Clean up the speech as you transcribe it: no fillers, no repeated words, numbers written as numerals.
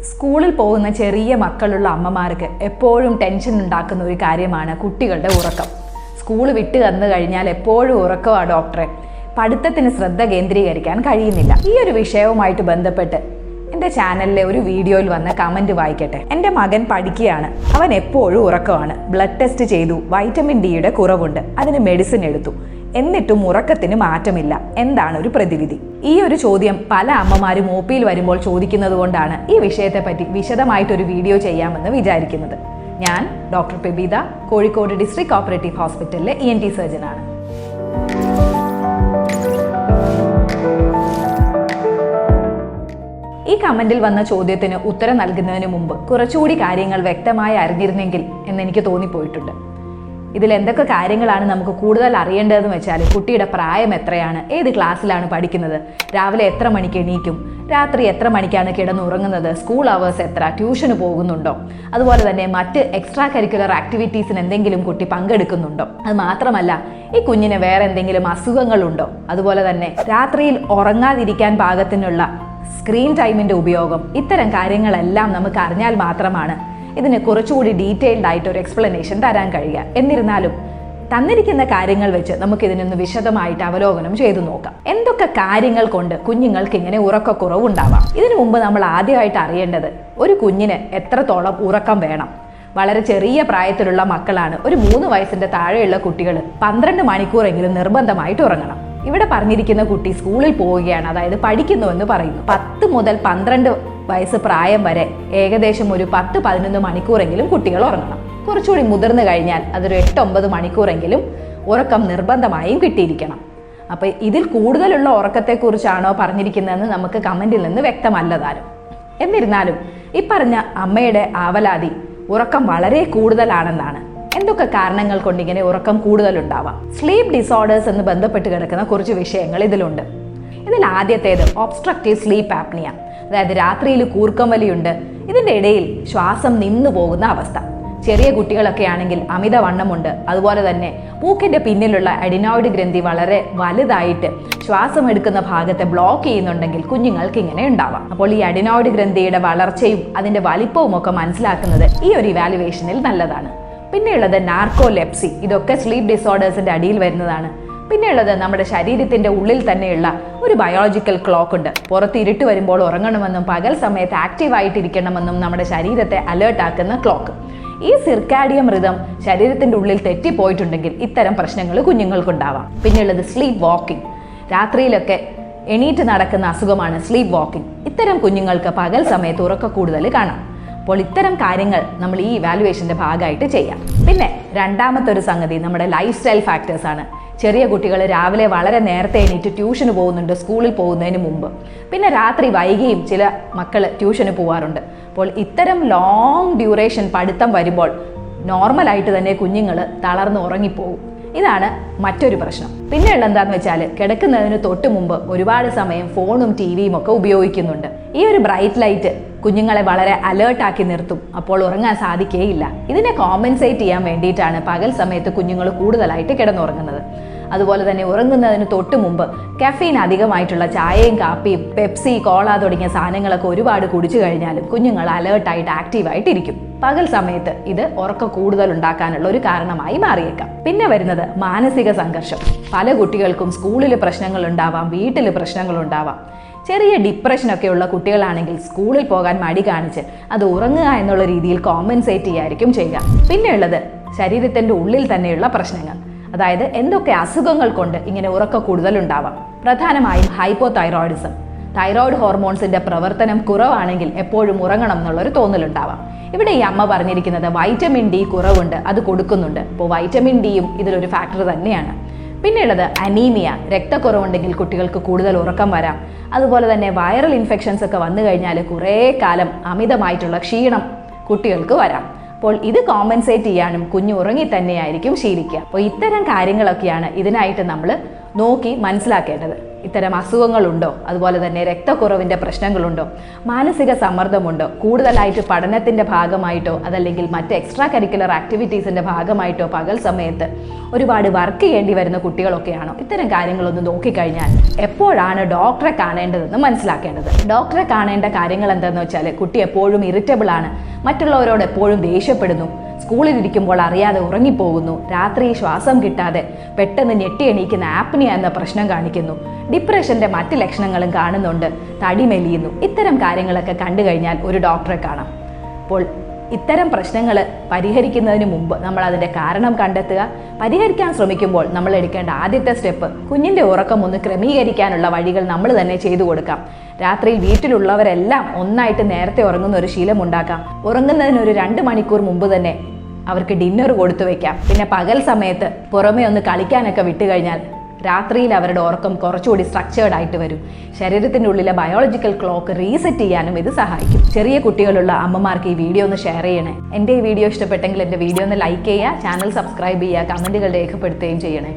സ്കൂളിൽ പോകുന്ന ചെറിയ മക്കളുള്ള അമ്മമാർക്ക് എപ്പോഴും ടെൻഷൻ ഉണ്ടാക്കുന്ന ഒരു കാര്യമാണ് കുട്ടികളുടെ ഉറക്കം. സ്കൂൾ വിട്ട് വന്നു കഴിഞ്ഞാൽ എപ്പോഴും ഉറക്കമാണ് ഡോക്ടറെ, പഠിത്തത്തിന് ശ്രദ്ധ കേന്ദ്രീകരിക്കാൻ കഴിയുന്നില്ല. ഈ ഒരു വിഷയവുമായിട്ട് ബന്ധപ്പെട്ട് എൻ്റെ ചാനലിലെ ഒരു വീഡിയോയിൽ വന്ന കമൻറ്റ് വായിക്കട്ടെ. എൻ്റെ മകൻ പഠിക്കുകയാണ്, അവൻ എപ്പോഴും ഉറക്കമാണ്. ബ്ലഡ് ടെസ്റ്റ് ചെയ്തു, വൈറ്റമിൻ ഡിയുടെ കുറവുണ്ട്, അതിന് മെഡിസിൻ എടുത്തു, എന്നിട്ടും ഉറക്കത്തിന് മാറ്റമില്ല. എന്താണ് ഒരു പ്രതിവിധി? ഈ ഒരു ചോദ്യം പല അമ്മമാരും OP വരുമ്പോൾ ചോദിക്കുന്നത് കൊണ്ടാണ് ഈ വിഷയത്തെപ്പറ്റി വിശദമായിട്ടൊരു വീഡിയോ ചെയ്യാമെന്ന് വിചാരിക്കുന്നത്. ഞാൻ doctor Pebitha, Kozhikode district cooperative ഹോസ്പിറ്റലിലെ ENT സർജനാണ്. ഈ കമന്റിൽ വന്ന ചോദ്യത്തിന് ഉത്തരം നൽകുന്നതിന് മുമ്പ് കുറച്ചുകൂടി കാര്യങ്ങൾ വ്യക്തമായി അറിഞ്ഞിരുന്നെങ്കിൽ എന്നെനിക്ക് തോന്നിപ്പോയിട്ടുണ്ട്. ഇതിൽ എന്തൊക്കെ കാര്യങ്ങളാണ് നമുക്ക് കൂടുതൽ അറിയേണ്ടതെന്ന് വെച്ചാൽ, കുട്ടിയുടെ പ്രായം എത്രയാണ്, ഏത് ക്ലാസ്സിലാണ് പഠിക്കുന്നത്, രാവിലെ എത്ര മണിക്ക് എണീക്കും, രാത്രി എത്ര മണിക്കാണ് കിടന്നുറങ്ങുന്നത്, സ്കൂൾ അവേഴ്സ് എത്ര, ട്യൂഷന് പോകുന്നുണ്ടോ, അതുപോലെ തന്നെ മറ്റ് എക്സ്ട്രാ കരിക്കുലർ ആക്ടിവിറ്റീസിന് എന്തെങ്കിലും കുട്ടി പങ്കെടുക്കുന്നുണ്ടോ, അത് മാത്രമല്ല ഈ കുഞ്ഞിന് വേറെ എന്തെങ്കിലും അസുഖങ്ങളുണ്ടോ, അതുപോലെ തന്നെ രാത്രിയിൽ ഉറങ്ങാതിരിക്കാൻ പാകത്തിനുള്ള സ്ക്രീൻ ടൈമിൻ്റെ ഉപയോഗം, ഇത്തരം കാര്യങ്ങളെല്ലാം നമുക്ക് അറിഞ്ഞാൽ മാത്രമാണ് ഇതിന് കുറച്ചുകൂടി ഡീറ്റെയിൽഡ് ആയിട്ട് ഒരു എക്സ്പ്ലനേഷൻ തരാൻ കഴിയുക. എന്നിരുന്നാലും തന്നിരിക്കുന്ന കാര്യങ്ങൾ വെച്ച് നമുക്കിതിനൊന്ന് വിശദമായിട്ട് അവലോകനം ചെയ്തു നോക്കാം. എന്തൊക്കെ കാര്യങ്ങൾ കൊണ്ട് കുഞ്ഞുങ്ങൾക്ക് ഇങ്ങനെ ഉറക്കക്കുറവുണ്ടാവാം? ഇതിനു മുമ്പ് നമ്മൾ ആദ്യമായിട്ട് അറിയേണ്ടത്, ഒരു കുഞ്ഞിന് എത്രത്തോളം ഉറക്കം വേണം. വളരെ ചെറിയ പ്രായത്തിലുള്ള മക്കളാണ്, ഒരു 3 വയസ്സിൻ്റെ താഴെയുള്ള കുട്ടികൾ 12 മണിക്കൂറെങ്കിലും നിർബന്ധമായിട്ട് ഉറങ്ങണം. ഇവിടെ പറഞ്ഞിരിക്കുന്ന കുട്ടി സ്കൂളിൽ പോവുകയാണ്, അതായത് പഠിക്കുന്നുവെന്ന് പറയുന്നു. 10 മുതൽ 12 വയസ്സ് പ്രായം വരെ ഏകദേശം ഒരു 10-11 മണിക്കൂറെങ്കിലും കുട്ടികൾ ഉറങ്ങണം. കുറച്ചുകൂടി മുതിർന്നു കഴിഞ്ഞാൽ അതൊരു 8-9 മണിക്കൂറെങ്കിലും ഉറക്കം നിർബന്ധമായും കിട്ടിയിരിക്കണം. അപ്പോൾ ഇതിൽ കൂടുതലുള്ള ഉറക്കത്തെക്കുറിച്ചാണോ പറഞ്ഞിരിക്കുന്നതെന്ന് നമുക്ക് കമൻറ്റിൽ നിന്ന് വ്യക്തമല്ലതാനും. എന്നിരുന്നാലും ഈ പറഞ്ഞ അമ്മയുടെ ആവലാതി ഉറക്കം വളരെ കൂടുതലാണെന്നാണ്. എന്തൊക്കെ കാരണങ്ങൾ കൊണ്ട് ഇങ്ങനെ ഉറക്കം കൂടുതലുണ്ടാവാം? സ്ലീപ്പ് ഡിസോർഡേഴ്സ് എന്ന് ബന്ധപ്പെട്ട് കിടക്കുന്ന കുറച്ച് വിഷയങ്ങൾ ഇതിലുണ്ട്. ഇതിൽ ആദ്യത്തേത് ഒബ്സ്ട്രക്റ്റീവ് സ്ലീപ്പ് ആപ്നിയ, അതായത് രാത്രിയിൽ കൂർക്കം വലിയുണ്ട്, ഇതിൻ്റെ ഇടയിൽ ശ്വാസം നിന്നു പോകുന്ന അവസ്ഥ. ചെറിയ കുട്ടികളൊക്കെ ആണെങ്കിൽ അമിതവണ്ണമുണ്ട്, അതുപോലെ തന്നെ മൂക്കിൻ്റെ പിന്നിലുള്ള അഡിനോയിഡ് ഗ്രന്ഥി വളരെ വലുതായിട്ട് ശ്വാസം എടുക്കുന്ന ഭാഗത്തെ ബ്ലോക്ക് ചെയ്യുന്നുണ്ടെങ്കിൽ കുഞ്ഞുങ്ങൾക്ക് ഇങ്ങനെ ഉണ്ടാവാം. അപ്പോൾ ഈ അഡിനോയിഡ് ഗ്രന്ഥിയുടെ വളർച്ചയും അതിൻ്റെ വലിപ്പവും ഒക്കെ മനസ്സിലാക്കുന്നത് ഈ ഒരു ഇവാലുവേഷനിൽ നല്ലതാണ്. പിന്നെയുള്ളത് നാർക്കോലെപ്സി, ഇതൊക്കെ സ്ലീപ്പ് ഡിസോർഡേഴ്സിൻ്റെ അടിയിൽ വരുന്നതാണ്. പിന്നെയുള്ളത് നമ്മുടെ ശരീരത്തിൻ്റെ ഉള്ളിൽ തന്നെയുള്ള ഒരു ബയോളജിക്കൽ ക്ലോക്ക് ഉണ്ട്. പുറത്ത് ഇരുട്ട് വരുമ്പോൾ ഉറങ്ങണമെന്നും പകൽ സമയത്ത് ആക്റ്റീവായിട്ടിരിക്കണമെന്നും നമ്മുടെ ശരീരത്തെ അലേർട്ടാക്കുന്ന ക്ലോക്ക്. ഈ സിർക്കാഡിയം റിതം ശരീരത്തിൻ്റെ ഉള്ളിൽ തെറ്റിപ്പോയിട്ടുണ്ടെങ്കിൽ ഇത്തരം പ്രശ്നങ്ങൾ കുഞ്ഞുങ്ങൾക്കുണ്ടാവാം. പിന്നെയുള്ളത് സ്ലീപ്പ് വാക്കിംഗ്, രാത്രിയിലൊക്കെ എണീറ്റ് നടക്കുന്ന അസുഖമാണ് സ്ലീപ്പ് വാക്കിംഗ്. ഇത്തരം കുഞ്ഞുങ്ങൾക്ക് പകൽ സമയത്ത് ഉറക്കം കൂടുതൽ കാണാം. അപ്പോൾ ഇത്തരം കാര്യങ്ങൾ നമ്മൾ ഈ ഇവാലുവേഷൻ്റെ ഭാഗമായിട്ട് ചെയ്യാം. പിന്നെ രണ്ടാമത്തെ ഒരു സംഗതി നമ്മുടെ ലൈഫ് സ്റ്റൈൽ ഫാക്ടേഴ്സ് ആണ്. ചെറിയ കുട്ടികൾ രാവിലെ വളരെ നേരത്തെ എണീറ്റ് ട്യൂഷന് പോകുന്നുണ്ട് സ്കൂളിൽ പോകുന്നതിന് മുമ്പ്. പിന്നെ രാത്രി വൈകിയും ചില മക്കൾ ട്യൂഷന് പോകാറുണ്ട്. അപ്പോൾ ഇത്തരം ലോങ് ഡ്യൂറേഷൻ പഠിത്തം വരുമ്പോൾ നോർമലായിട്ട് തന്നെ കുഞ്ഞുങ്ങൾ തളർന്ന് ഉറങ്ങിപ്പോകും. ഇതാണ് മറ്റൊരു പ്രശ്നം. പിന്നെയുള്ള എന്താണെന്ന് വെച്ചാൽ, കിടക്കുന്നതിന് തൊട്ട് മുമ്പ് ഒരുപാട് സമയം ഫോണും TVയും ഒക്കെ ഉപയോഗിക്കുന്നുണ്ട്. ഈ ഒരു ബ്രൈറ്റ് ലൈറ്റ് കുഞ്ഞുങ്ങളെ വളരെ അലേർട്ടാക്കി നിർത്തും, അപ്പോൾ ഉറങ്ങാൻ സാധിക്കുകയില്ല. ഇതിനെ കോമ്പൻസേറ്റ് ചെയ്യാൻ വേണ്ടിയിട്ടാണ് പകൽ സമയത്ത് കുഞ്ഞുങ്ങൾ കൂടുതലായിട്ട് കിടന്നുറങ്ങുന്നത്. അതുപോലെ തന്നെ ഉറങ്ങുന്നതിന് തൊട്ട് മുമ്പ് കഫീൻ അധികമായിട്ടുള്ള ചായയും കാപ്പിയും പെപ്സി കോള തുടങ്ങിയ സാധനങ്ങളൊക്കെ ഒരുപാട് കുടിച്ചു കഴിഞ്ഞാലും കുഞ്ഞുങ്ങൾ അലേർട്ടായിട്ട് ആക്റ്റീവായിട്ടിരിക്കും. പകൽ സമയത്ത് ഇത് ഉറക്കം കൂടുതൽ ഉണ്ടാക്കാനുള്ള ഒരു കാരണമായി മാറിയേക്കാം. പിന്നെ വരുന്നത് മാനസിക സംഘർഷം. പല കുട്ടികൾക്കും സ്കൂളിൽ പ്രശ്നങ്ങൾ ഉണ്ടാവാം, വീട്ടിൽ പ്രശ്നങ്ങൾ ഉണ്ടാവാം. ചെറിയ ഡിപ്രഷനൊക്കെ ഉള്ള കുട്ടികളാണെങ്കിൽ സ്കൂളിൽ പോകാൻ മടി കാണിച്ച് അത് ഉറങ്ങുക എന്നുള്ള രീതിയിൽ കോമ്പൻസേറ്റ് ചെയ്യായിരിക്കും ചെയ്യുക. പിന്നെയുള്ളത് ശരീരത്തിൻ്റെ ഉള്ളിൽ തന്നെയുള്ള പ്രശ്നങ്ങൾ, അതായത് എന്തൊക്കെ അസുഖങ്ങൾ കൊണ്ട് ഇങ്ങനെ ഉറക്കം കൂടുതലുണ്ടാവാം. പ്രധാനമായും ഹൈപ്പോതൈറോയിഡിസം, തൈറോയ്ഡ് ഹോർമോൺസിൻ്റെ പ്രവർത്തനം കുറവാണെങ്കിൽ എപ്പോഴും ഉറങ്ങണം എന്നുള്ളൊരു തോന്നലുണ്ടാവാം. ഇവിടെ ഈ അമ്മ പറഞ്ഞിരിക്കുന്നത് വൈറ്റമിൻ D കുറവുണ്ട്, അത് കൊടുക്കുന്നുണ്ട്. അപ്പോൾ വൈറ്റമിൻ Dയും ഇതിലൊരു ഫാക്ടർ തന്നെയാണ്. പിന്നെയുള്ളത് അനീമിയ, രക്തക്കുറവുണ്ടെങ്കിൽ കുട്ടികൾക്ക് കൂടുതൽ ഉറക്കം വരാം. അതുപോലെ തന്നെ വൈറൽ ഇൻഫെക്ഷൻസ് ഒക്കെ വന്നു കഴിഞ്ഞാൽ കുറേ കാലം അമിതമായിട്ടുള്ള ക്ഷീണം കുട്ടികൾക്ക് വരാം. അപ്പോൾ ഇത് കോമ്പൻസേറ്റ് ചെയ്യാനും കുഞ്ഞ് ഉറങ്ങി തന്നെയായിരിക്കും ശീലിക്കുക. അപ്പോൾ ഇത്തരം കാര്യങ്ങളൊക്കെയാണ് ഇതിനായിട്ട് നമ്മൾ നോക്കി മനസ്സിലാക്കേണ്ടത്. ഇത്തരം അസുഖങ്ങളുണ്ടോ, അതുപോലെ തന്നെ രക്തക്കുറവിൻ്റെ പ്രശ്നങ്ങളുണ്ടോ, മാനസിക സമ്മർദ്ദമുണ്ടോ, കൂടുതലായിട്ട് പഠനത്തിൻ്റെ ഭാഗമായിട്ടോ അതല്ലെങ്കിൽ മറ്റ് എക്സ്ട്രാ കരിക്കുലർ ആക്ടിവിറ്റീസിൻ്റെ ഭാഗമായിട്ടോ പകൽ സമയത്ത് ഒരുപാട് വർക്ക് ചെയ്യേണ്ടി വരുന്ന കുട്ടികളൊക്കെയാണോ, ഇത്തരം കാര്യങ്ങളൊന്ന് നോക്കിക്കഴിഞ്ഞാൽ എപ്പോഴാണ് ഡോക്ടറെ കാണേണ്ടതെന്ന് മനസ്സിലാക്കേണ്ടത്. ഡോക്ടറെ കാണേണ്ട കാര്യങ്ങൾ എന്താണെന്ന് വെച്ചാൽ, കുട്ടി എപ്പോഴും ഇറിറ്റബിൾ ആണ്, മറ്റുള്ളവരോട് എപ്പോഴും ദേഷ്യപ്പെടുന്നു, സ്കൂളിലിരിക്കുമ്പോൾ അറിയാതെ ഉറങ്ങിപ്പോകുന്നു, രാത്രി ശ്വാസം കിട്ടാതെ പെട്ടെന്ന് ഞെട്ടി എണീക്കുന്ന ആപ്നിയ എന്ന പ്രശ്നം കാണിക്കുന്നു, ഡിപ്രഷൻ്റെ മറ്റ് ലക്ഷണങ്ങളും കാണുന്നുണ്ട്, തടി മെലിയുന്നു, ഇത്തരം കാര്യങ്ങളൊക്കെ കണ്ടു കഴിഞ്ഞാൽ ഒരു ഡോക്ടറെ കാണാം. അപ്പോൾ ഇത്തരം പ്രശ്നങ്ങൾ പരിഹരിക്കുന്നതിന് മുമ്പ് നമ്മൾ അതിൻ്റെ കാരണം കണ്ടെത്തുക. പരിഹരിക്കാൻ ശ്രമിക്കുമ്പോൾ നമ്മൾ എടുക്കേണ്ട ആദ്യത്തെ സ്റ്റെപ്പ് കുഞ്ഞിൻ്റെ ഉറക്കം ഒന്ന് ക്രമീകരിക്കാനുള്ള വഴികൾ നമ്മൾ തന്നെ ചെയ്തു കൊടുക്കാം. രാത്രിയിൽ വീട്ടിലുള്ളവരെല്ലാം ഒന്നായിട്ട് നേരത്തെ ഉറങ്ങുന്ന ഒരു ശീലം ഉണ്ടാക്കാം. ഉറങ്ങുന്നതിന് ഒരു 2 മണിക്കൂർ മുമ്പ് തന്നെ അവർക്ക് ഡിന്നർ കൊടുത്തു വയ്ക്കാം. പിന്നെ പകൽ സമയത്ത് പുറമേ ഒന്ന് കളിക്കാനൊക്കെ വിട്ടുകഴിഞ്ഞാൽ രാത്രിയിൽ അവരുടെ ഉറക്കം കുറച്ചുകൂടി സ്ട്രക്ചേർഡ് ആയിട്ട് വരും. ശരീരത്തിൻ്റെ ഉള്ളിലെ ബയോളജിക്കൽ ക്ലോക്ക് റീസെറ്റ് ചെയ്യാനും ഇത് സഹായിക്കും. ചെറിയ കുട്ടികളുള്ള അമ്മമാർക്ക് ഈ വീഡിയോ ഒന്ന് ഷെയർ ചെയ്യണേ. എൻ്റെ ഈ വീഡിയോ ഇഷ്ടപ്പെട്ടെങ്കിൽ എൻ്റെ വീഡിയോ ഒന്ന് ലൈക്ക് ചെയ്യുക, ചാനൽ സബ്സ്ക്രൈബ് ചെയ്യുക, കമൻറ്റുകൾ രേഖപ്പെടുത്തുകയും ചെയ്യണേ.